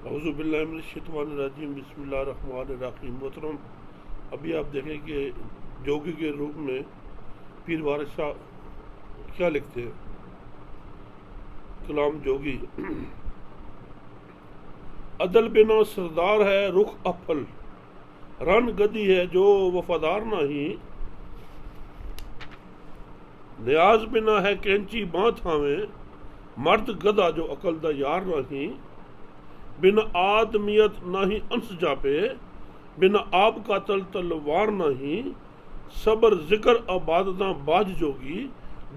اعوذ باللہ من الشیطان الرجیم، بسم اللہ الرحمن الرحیم۔ محترم، ابھی آپ دیکھیں کہ جوگی کے روپ میں پیر وارث شاہ کیا لکھتے ہیں۔ کلام جوگی: عدل بنا سردار ہے رخ افل، رن گدی ہے جو وفادار نہیں، نیاز بنا ہے کینچی باں تھاویں، مرد گدا جو عقل دا یار نہیں، بن آدمیت نہیں انس جاپے، بن آب کا تلوار نہیں، صبر ذکر عبادتاں باج جوگی،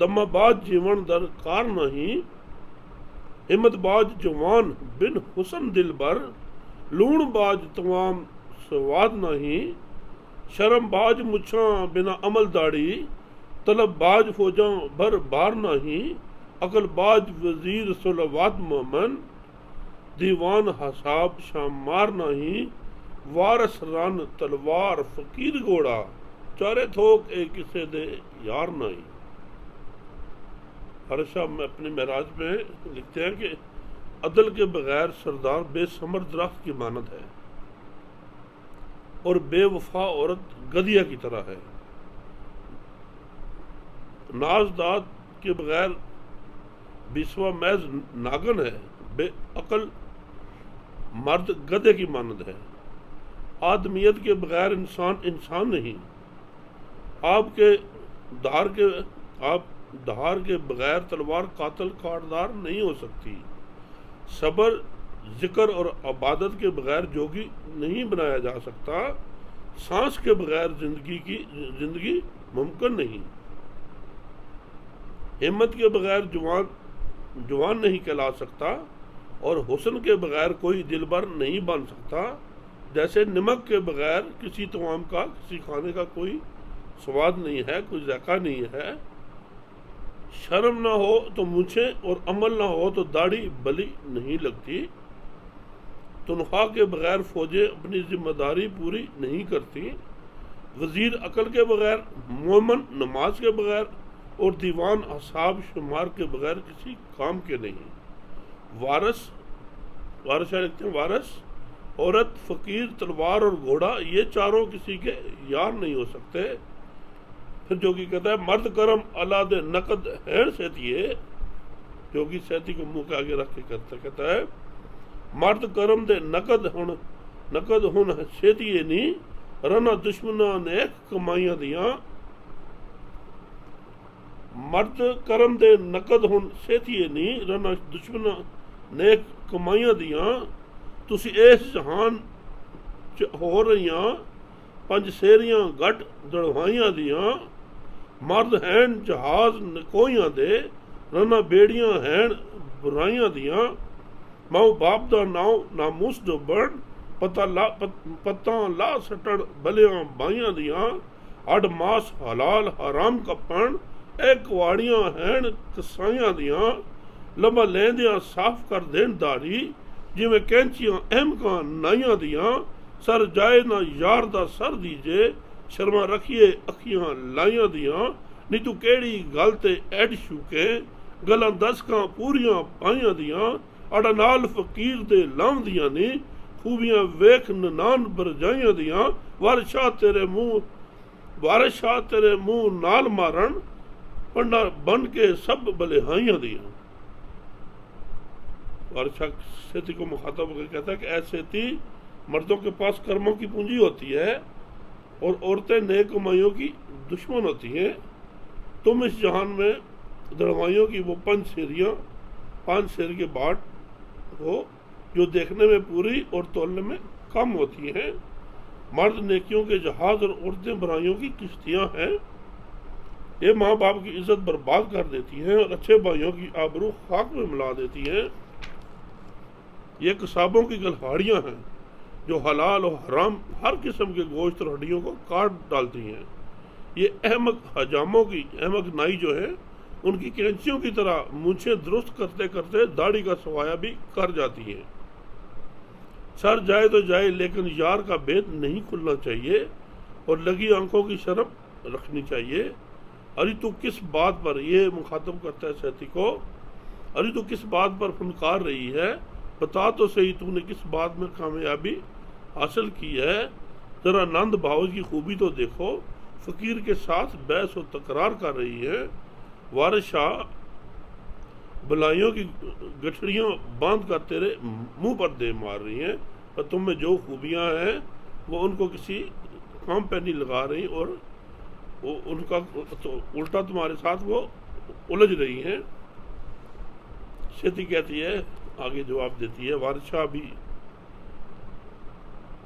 دمہ باج جیون در کار نہیں، ہمت باج جوان بن حسن دل بر، لون باج تمام سواد نہیں، شرم باج مچھاں بنا عمل داڑی، طلب باج فوجاں بھر بار نہیں، عقل باج وزیر صلوات مومن، دیوان حساب شامار نہیں، وارث رن تلوار فقیر گھوڑا، چارے تھوک ایک کسے دے یار نہیں۔ وارث شاہ میں اپنے معراج میں لکھتے ہیں کہ عدل کے بغیر سردار بے ثمر درخت کی مانند ہے اور بے وفا عورت گدیا کی طرح ہے، ناز داد کے بغیر بیسوا محض ناگن ہے، بے عقل مرد گدے کی مانند ہے، آدمیت کے بغیر انسان نہیں، آپ دھار کے بغیر تلوار قاتل کاٹدار نہیں ہو سکتی، صبر ذکر اور عبادت کے بغیر جوگی نہیں بنایا جا سکتا، سانس کے بغیر زندگی ممکن نہیں، ہمت کے بغیر جوان نہیں کہلا سکتا، اور حسن کے بغیر کوئی دلبر نہیں بن سکتا، جیسے نمک کے بغیر کسی طعام کا، کسی کھانے کا کوئی سواد نہیں ہے، کوئی ذائقہ نہیں ہے، شرم نہ ہو تو مونچھیں اور عمل نہ ہو تو داڑھی بلی نہیں لگتی، تنخواہ کے بغیر فوجیں اپنی ذمہ داری پوری نہیں کرتی، وزیر عقل کے بغیر، مومن نماز کے بغیر، اور دیوان اصحاب شمار کے بغیر کسی کام کے نہیں۔ وارث شاہ لکھتے ہیں، وارث، عورت، فقیر، تلوار اور گھوڑا، یہ چاروں کسی کے یار نہیں ہو سکتے۔ پھر جوگی کہتا ہے، مرد کرم اللہ دے نقد ہین سیتیے، جوگی سیتی کو منہ کے آگے رکھ کے کہتا ہے، مرد کرم دے نقد ہن سیتیے نہیں، رنا دشمناں نیک کمائیاں دیاں، مرد کرم دے نقد ہن سیتیے نہیں، رنا دشمناں نیک کمائیاں دیاں، تسی اس جہان چ ہو رہیاں، پنج سیریاں گٹ دڑوائیاں دیاں، مرد ہین جہاز نکوئیاں دے، رنا بیڑیاں ہین برائیاں دیاں، ماؤ باپ دا ناؤ ناموس جو بڑھ، پتاں لا سٹڑ بلیاں بائیاں دیاں، اڈ ماس حلال حرام کپن، اے کواڑیاں ہین کسائیاں دیاں، لمبا لیندیاں صاف کر دین داڑھی، جویں کینچیاں احمقاں نائیاں دیاں، سر جائے نہ یار دا سر دیجے، شرما رکھیے اکھیاں لائیاں دیاں، نی تو کیڑی گل تے ایڈ شوکے، گلاں دسکاں پوریاں پائیاں دیاں، اڑا نال فقیر دے لاؤں دیاں نی، خوبیاں ویکھ ننان برجائیاں دیاں، وارث شاہ تیرے منہ نال مارن، پنڈا بن کے سب بلہائیاں دیاں۔ وارث شاہ سیتی کو مخاطب ہو کے کہتا ہے کہ اے سیتی، مردوں کے پاس کرموں کی پونجی ہوتی ہے اور عورتیں نیک کمائیوں کی دشمن ہوتی ہیں، تم اس جہان میں دڑوائیوں کی وہ پانچ سیر کے باٹ ہو جو دیکھنے میں پوری اور تولنے میں کم ہوتی ہیں، مرد نیکیوں کے جہاز اور عورتیں برائیوں کی کشتیاں ہیں، یہ ماں باپ کی عزت برباد کر دیتی ہیں اور اچھے بھائیوں کی آبرو خاک میں ملا دیتی ہیں، یہ قصابوں کی گلہاڑیاں ہیں جو حلال و حرام ہر قسم کے گوشت اور ہڈیوں کو کاٹ ڈالتی ہیں، یہ احمق نائی جو ہے ان کی کینچیوں کی طرح مونچھیں درست کرتے کرتے داڑھی کا سوایا بھی کر جاتی ہیں، سر جائے تو جائے لیکن یار کا بید نہیں کھلنا چاہیے اور لگی آنکھوں کی شرم رکھنی چاہیے۔ ارے تو کس بات پر، یہ مخاطب کرتا ہے سیتی کو، ارے تو کس بات پر فنکار رہی ہے، بتا تو صحیح تو نے کس بات میں کامیابی حاصل کی ہے، ذرا نند بھاؤ کی خوبی تو دیکھو، فقیر کے ساتھ بحث و تکرار کر رہی ہے، وارث شاہ بلائیوں کی گٹھڑیاں باندھ کر تیرے منہ پر دے مار رہی ہیں، پر تم میں جو خوبیاں ہیں وہ ان کو کسی کام پہ نہیں لگا رہی، اور ان کا الٹا تمہارے ساتھ وہ الجھ رہی ہیں۔ شیتی کہتی ہے، آگے جواب دیتی ہے، وارث شاہ بھی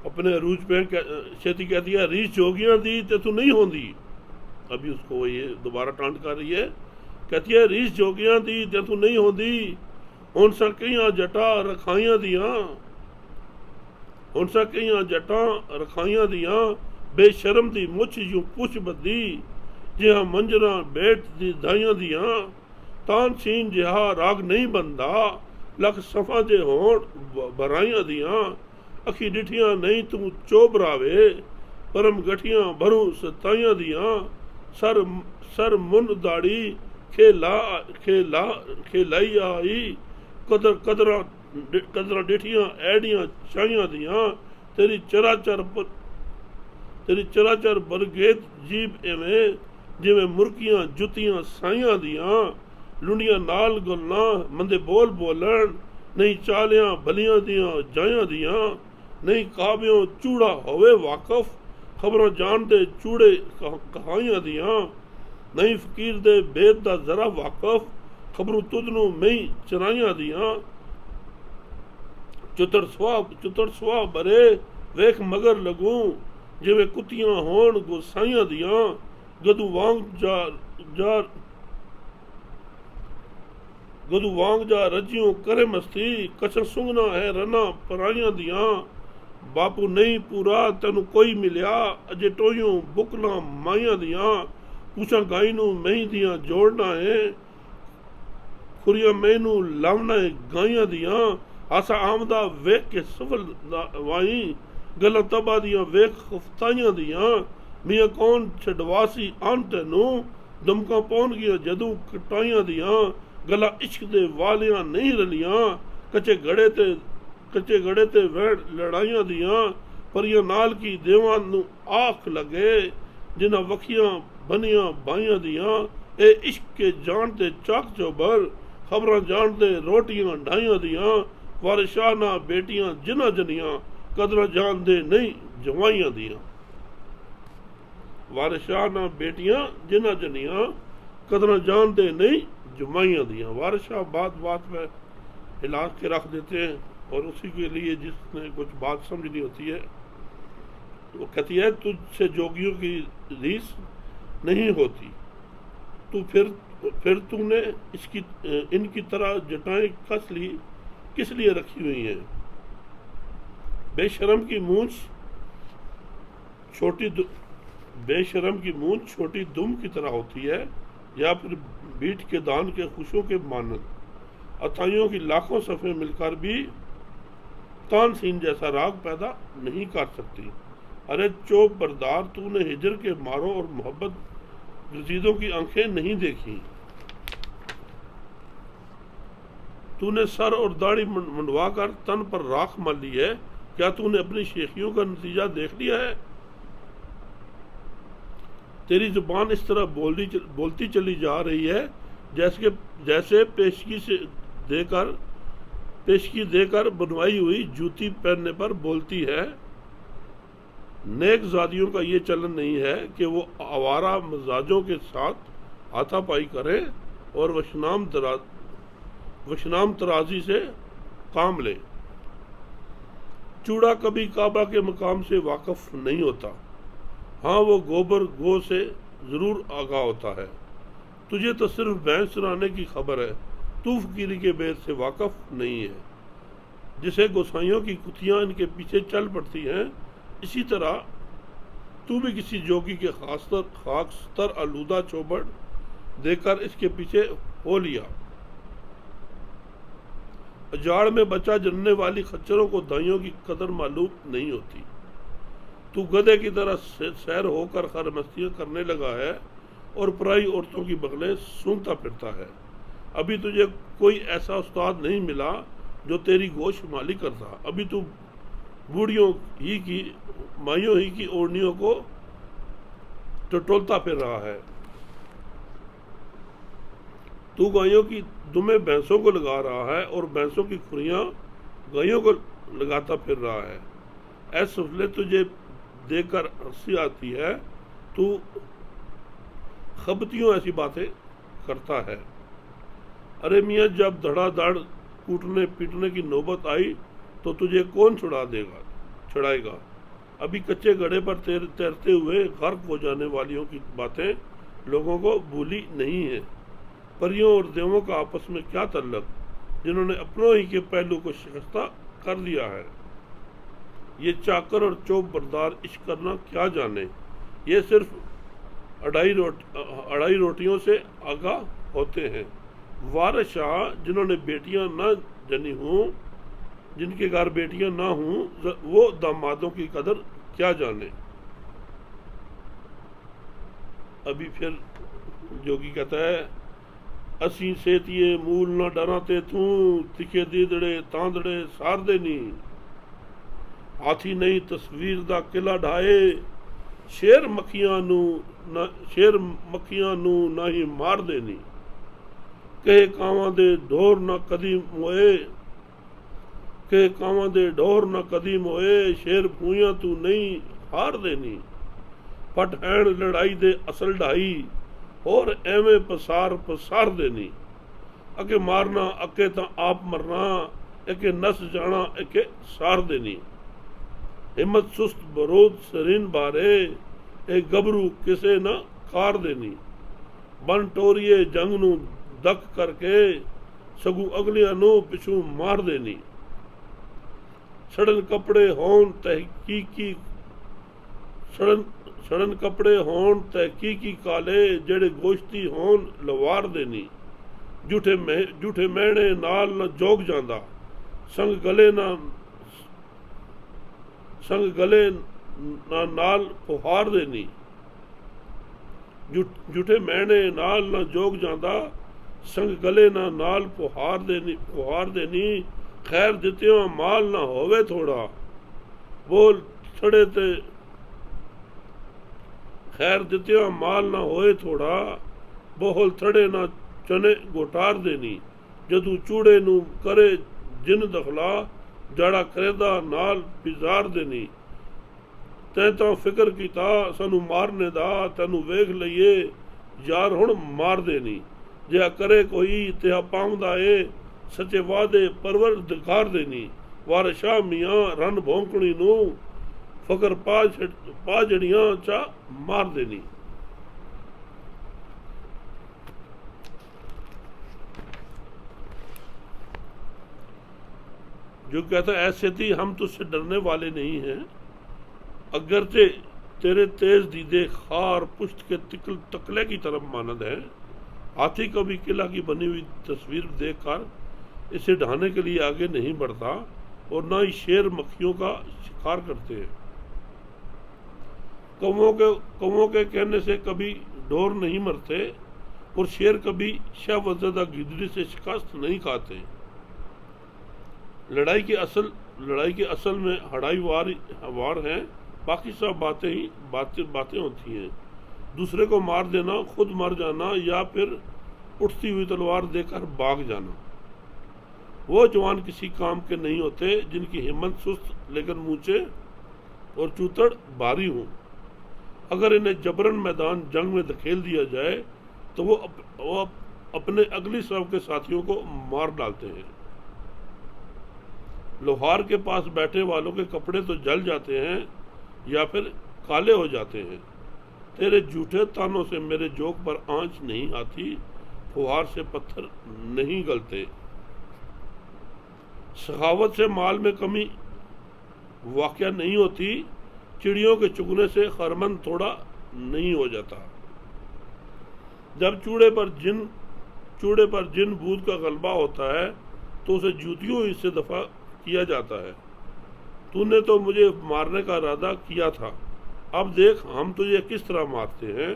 اپنے عروج پہ شیتی کہتی ہے، ریچ جوگیاں دی تے تو نہیں ہوندی، ابھی اس کو یہ دوبارہ ٹانٹ کر رہی ہے، کہتی ہے ریچ جوگیاں دی تے تو نہیں ہوندی، ہن سکیاں جٹا رکھائیاں دیاں، ہن سکیاں جٹاں رکھائیاں دیاں، بے شرم دی مچھ یوں پوچھ بدی، جہاں منجراں بیٹ دی دائیاں دیاں، تان سین جہاں راگ نہیں بندا، لکھ صفاں جے ہون برائیاں دیاں، اکھی ڈٹھیاں نہیں تو چوب راوے، پرم گٹھیاں بھروں ستائیاں دیاں، سر من داڑی کھیلائی آئی، قدرہ ڈٹھیاں ایڈیاں چائیاں دیاں، تیری چراچر برگیت جیب ایویں جویں مرکیاں جتیاں سائیاں دیاں، لنڈیاں نال گلنا مندے بول بولن، نہیں چالیاں بلیاں دیاں جائیاں دیاں، نہیں کعبیوں چوڑا ہوئے واقف، خبراں جان دے چوڑے کہائیاں دیاں، نہیں فقیر دے بیت دا ذرا واقف، خبروں تدنوں میں چرائیاں دیاں، چتر سوا برے ویکھ مگر لگوں، جویں کتیاں ہون گسائیاں دیاں، گدو وانگ جا رجیوں کرے مستی، کچر سنگنا ہے رنا پرائیاں دیاں، باپو نہیں پورا تینو کوئی ملیا، اجے ٹوئیوں بکلاں مائیاں دیاں، پوچھاں گائی نو مہی دیاں جوڑنا ہے، کھریاں میں نو لاونا ہے گائیاں دیاں، آسا آمدہ ویکھ کے سفل وائیں، گلاں تبا دیاں ویکھ خفتائیاں دیاں، میاں کون چھڈواسی آن تینو، دمکاں پون گیا جدوں کٹائیاں دیاں، گلا عشق دے والیاں نہیں رلیاں، کچے گڑے تے ویڑ لڑائیاں دیاں، پریاں نال کی دیوان نو آکھ لگے، جنہاں وکھیاں بنیاں بائیاں دیاں، اے عشق کے جان تے چاک چوبر، خبراں جان تے روٹیاں ڈھائیاں دیاں، وارث شاہ نہ بیٹیاں جنہ جنیاں، قدرہ جان دے نہیں جوائیاں دیاں، وارث شاہ نہ بیٹیاں جنہ جنیاں، قدرہ جان دے نہیں جمائیاں دیاں۔ وارث شاہ بات میں ہلا کے رکھ دیتے ہیں، اور اسی کے لیے جس نے کچھ بات سمجھنی ہوتی ہے وہ کہتی ہے، تجھ سے جوگیوں کی ریس نہیں ہوتی، تو پھر تو نے ان کی طرح جٹائیں کس لیے رکھی ہوئی ہیں، بے شرم کی مونچھ چھوٹی دم کی طرح ہوتی ہے، یا پھر بیٹ کے دان کے خوشوں کے مانند، عطائیوں کی لاکھوں صفحے مل کر بھی تان سین جیسا راگ پیدا نہیں کر سکتی، ارے چوب بردار، تو نے ہجر کے ماروں اور محبت رسیدوں کی آنکھیں نہیں دیکھی، تو نے سر اور داڑھی منڈوا کر تن پر راکھ مل لی ہے، کیا تو نے اپنی شیخیوں کا نتیجہ دیکھ لیا ہے؟ تیری زبان اس طرح بولتی چلی جا رہی ہے جیسے پیشکی دے کر بنوائی ہوئی جوتی پہننے پر بولتی ہے۔ نیک زادیوں کا یہ چلن نہیں ہے کہ وہ آوارہ مزاجوں کے ساتھ ہاتھا پائی کریں اور وشنام ترازی سے کام لیں۔ چوڑا کبھی کعبہ کے مقام سے واقف نہیں ہوتا، ہاں وہ گوبر گو سے ضرور آگاہ ہوتا ہے، تجھے تو صرف بھینس چرانے کی خبر ہے، تو فقیری کے بیت سے واقف نہیں ہے، جسے گوسائیوں کی کتیاں ان کے پیچھے چل پڑتی ہیں، اسی طرح تو بھی کسی جوگی کے خاکستر آلودہ چوبڑ دے کر اس کے پیچھے ہو لیا۔ اجاڑ میں بچہ جننے والی خچروں کو دائیوں کی قدر معلوم نہیں ہوتی، تو گدھے کی طرح سیر ہو کر خرمستیاں کرنے لگا ہے اور پرائی عورتوں کی بغلیں سونگتا پھرتا ہے، ابھی تجھے کوئی ایسا استاد نہیں ملا جو تیری گوشت مالی کرتا، ابھی تو بوڑھیوں ہی کی مائیوں ہی کی اوڑھنیوں کو ٹٹولتا پھر رہا ہے، تو گائیوں کی دمیں بھینسوں کو لگا رہا ہے اور بھینسوں کی کھریاں گائیوں کو لگاتا پھر رہا ہے۔ اے سفلے، تجھے دیکھ کر ہنسی آتی ہے، تو خبتیوں ایسی باتیں کرتا ہے۔ ارے میاں، جب دھڑا دھڑ کوٹنے پیٹنے کی نوبت آئی تو تجھے کون چھڑائے گا؟ ابھی کچے گھڑے پر تیرتے ہوئے غرق ہو جانے والیوں کی باتیں لوگوں کو بھولی نہیں ہیں۔ پریوں اور دیووں کا آپس میں کیا تعلق، جنہوں نے اپنوں ہی کے پہلو کو شکستہ کر دیا ہے۔ یہ چاکر اور چوب بردار عشق کرنا کیا جانے، یہ صرف اڑائی روٹیوں سے آگاہ ہوتے ہیں۔ وارث شاہ، جنہوں نے بیٹیاں نہ جنی ہوں، جن کے گھر بیٹیاں نہ ہوں، وہ دامادوں کی قدر کیا جانے۔ ابھی پھر جوگی کہتا ہے، اسی سیتیے مول نہ ڈراتے توں، تکھے دیدڑے تاندڑے سار دینی، ہاتھی نہیں تصویر دا قلعہ ڈھائے، شیر مکھیاں نو نہ ہی مار دینی، کہے کاواں دے ڈھور نہ قدیم ہوئے، شیر پویاں تو نہیں ہار دینی، پٹ ہین لڑائی دے اصل ڈھائی، اور ایویں پسار دینی، اکے مارنا اکے تاں آپ مرنا، اکے نس جانا اکے سار دینی، ہمت سست برود سرین بارے، اے گبرو کسے نہ کار دینی، بن ٹوریے جنگ نو دک کر کے، سگو اگلیاں نو پچھوں مار دینی، سڑن کپڑے ہون تحقیقی کالے، جڑے گوشتی ہون لوار دینی، جھوٹے مہنے نال نہ جوگ جاندا، سنگ گلے نہ نال پہار دینی، جھوٹے مہنے نال نہ جوگ جاندا، سنگ گلے نہ نال پہار دینی، خیر دتیاں مال نہ ہووے تھوڑا، بول چھڑے تے خیر دتیاں مال نہ ہوئے تھوڑا، بہل تھڑے نہ چنے گوٹار دینی، جدو چوڑے نو کرے جن دخلا، جاڑا کریدا نال پیزار دینی، تیں تاں فکر کیتا سانو مارنے دا، تینو ویکھ لئیے یار ہن مار دینی، جہا کرے کوئی تہا پاوندا اے، سچے وعدے پروردگار دینی، وارث شاہ میاں رن بھونکڑی نو، فکر پا جڑیاں چا مار دینی۔ جو کہتا ہے، ایسے تھی ہم تجھ سے ڈرنے والے نہیں ہیں، اگرچہ تیرے تیز دیدے خار پشت کے تکلے کی طرف مانند ہے، ہاتھی کبھی قلعہ کی بنی ہوئی تصویر دیکھ کر اسے ڈھانے کے لیے آگے نہیں بڑھتا، اور نہ ہی شیر مکھیوں کا شکار کرتے ہیں۔ کووں کے کہنے سے کبھی ڈور نہیں مرتے، اور شیر کبھی شہوتزدہ گدڑی سے شکست نہیں کھاتے۔ لڑائی کے اصل میں ہڑائی وار ہیں، باقی سب باتیں ہوتی ہیں، دوسرے کو مار دینا، خود مر جانا، یا پھر اٹھتی ہوئی تلوار دے کر بھاگ جانا۔ وہ جوان کسی کام کے نہیں ہوتے جن کی ہمت سست لیکن مونچے اور چوتڑ بھاری ہوں۔ اگر انہیں جبرن میدان جنگ میں دھکیل دیا جائے تو وہ اپنے اگلی صف کے ساتھیوں کو مار ڈالتے ہیں۔ لوہار کے پاس بیٹھے والوں کے کپڑے تو جل جاتے ہیں یا پھر کالے ہو جاتے ہیں۔ تیرے جھوٹے تانوں سے میرے جوک پر آنچ نہیں آتی، فوہار سے پتھر نہیں گلتے۔ سخاوت سے مال میں کمی واقع نہیں ہوتی، چڑیوں کے چگنے سے خرمن تھوڑا نہیں ہو جاتا۔ جب چوڑے پر جن بھوت کا غلبہ ہوتا ہے تو اسے جوتیوں ہی سے دفع کیا جاتا ہے۔ تو نے تو مجھے مارنے کا ارادہ کیا تھا، اب دیکھ ہم تجھے کس طرح مارتے ہیں۔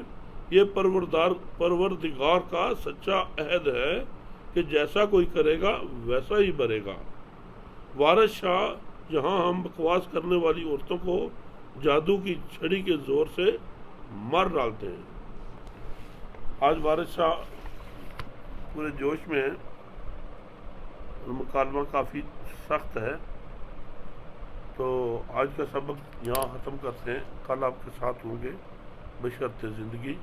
یہ پروردگار کا سچا عہد ہے کہ جیسا کوئی کرے گا ویسا ہی بھرے گا۔ وارث شاہ یہاں ہم بکواس کرنے والی عورتوں کو جادو کی چھڑی کے زور سے مار ڈالتے ہیں۔ آج وارث شاہ پورے جوش میں ہیں اور مکالمہ کافی سخت ہے، تو آج کا سبق یہاں ختم کرتے ہیں، کل آپ کے ساتھ ہوں گے بشرط زندگی۔